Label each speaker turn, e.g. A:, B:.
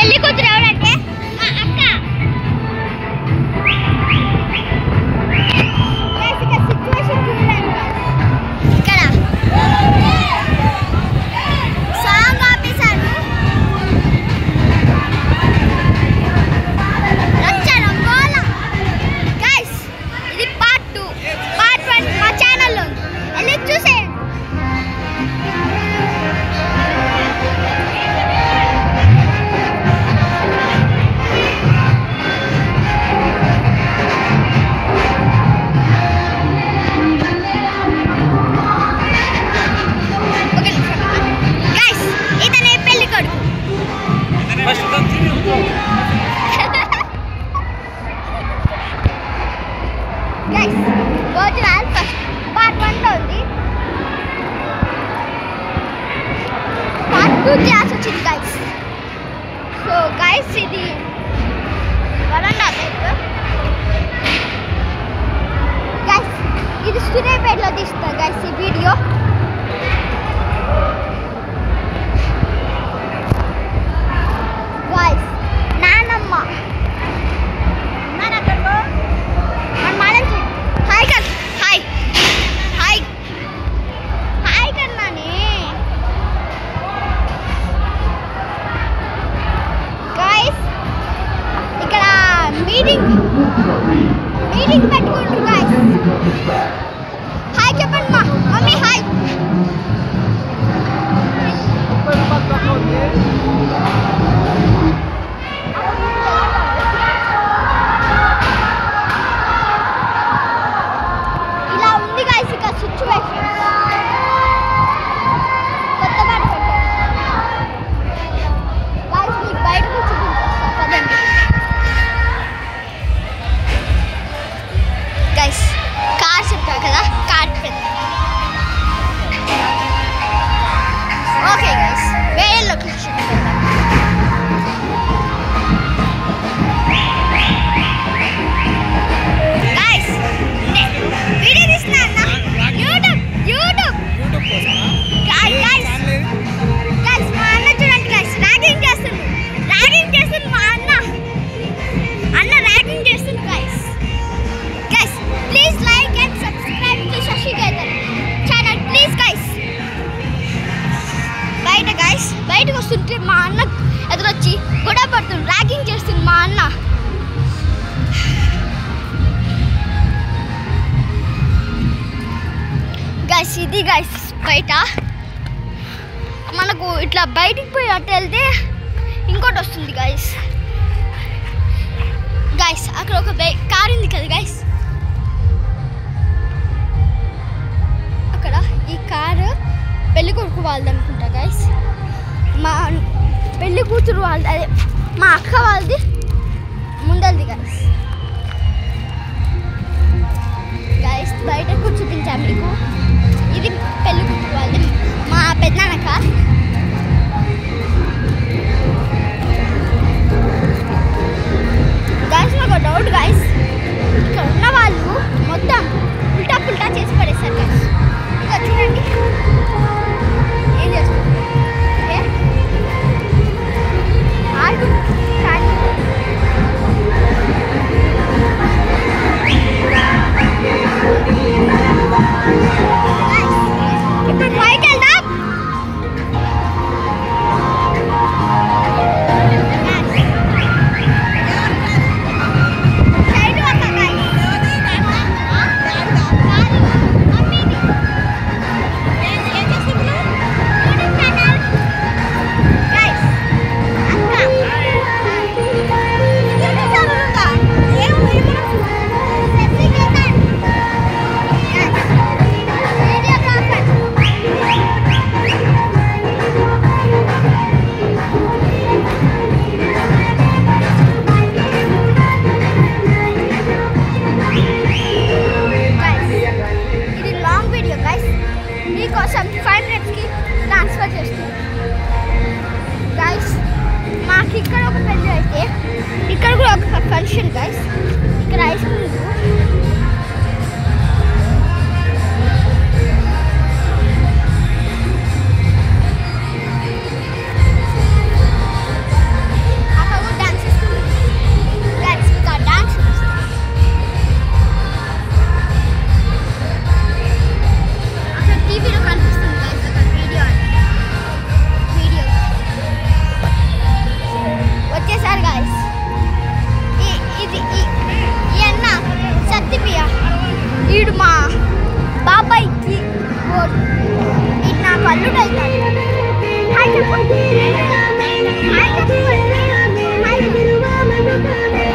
A: పెళ్లి కూతురు ఎవరంటే మా అక్క. సిచ్యువేషన్ చూడండి ఇక్కడ సాంగ్ ఆపేశారు. గైస్ ఇది పార్ట్ 2 పార్ట్ 1 మా ఛానల్లో ఉంది, వెళ్ళి చూసేయండి. Guys, భోజనాలు ఫస్ట్ పార్ట్ 1లో ఉంది, పార్ట్ 2 క్లాస్ వచ్చింది గైస్. సో గైస్ ఇది వరండా గైస్, ఇది సూర్యాపేటలో తీస్తా గైస్ ఈ వీడియో. గైస్ నానమ్మ మీటింగ్ పెట్టుకుంటారు గైస్. హాయ్ చెప్పండి మా మమ్మీ, హాయ్. ఇలా ఉంది గైస్ ఇక సిచ్యువేషన్. కొత్త పాట పెట్టారు గైస్, మీకు బయట కూర్చుంటా పదండి. గైస్ కార్ చెప్పా కదా, కార్ పెద్ద. ఓకే గైస్, వేరే లొకేషన్ గైస్. వీడియో తీస్తున్నా అన్న, యూట్యూబ్ గైస్. మా అన్న చూడండి గైస్, ర్యాగింగ్ చేస్తుంది మా అన్న ర్యాగింగ్ చేస్తుంది guys. Please like and subscribe to Shashi Gaithan channel, please guys. బయటకు వస్తుంటే మా అన్న ఎదురొచ్చి గొడవ పడుతుంది, ర్యాగింగ్ చేస్తుంది మా అన్న. గైస్ ఇది గైస్ బయట మనకు ఇట్లా బయటికి పోయి అటు వెళ్తే ఇంకోటి వస్తుంది గైస్. అక్కడ ఒక కార్ ఉంది కదా గైస్, ఈ కారు పెళ్లి కొడుకు వాళ్ళది అనుకుంటా గైస్. మా పెళ్లి కూతురు వాళ్ళది, అదే మా అక్క వాళ్ళది ముందల్ది గైస్. బయట కూర్చోపించాము మీకు. ఇది పెళ్లి కూతురు వాళ్ళది, మా పెద్దనాన్న కార్. గైస్ నాకు డౌట్ గైస్, ఇక్కడ ఉన్న వాళ్ళు మొత్తం ఉల్టా చేసి పడేస్తారు గైస్. చూడండి ఏం చేస్తుంది. ఇప్పుడు పైకి వెళ్దాం. మీకోసం 5 minutesకి ట్రాన్స్ఫర్ చేస్తాను గైస్. మాకు ఇక్కడ ఒక పెళ్ళి అయితే ఇక్కడ కూడా ఒక ఫంక్షన్ గైస్. ఇక్కడ ఐస్ క్రీమ్ హాయ్ చెప్పండి. హాయ్ చెప్పండి.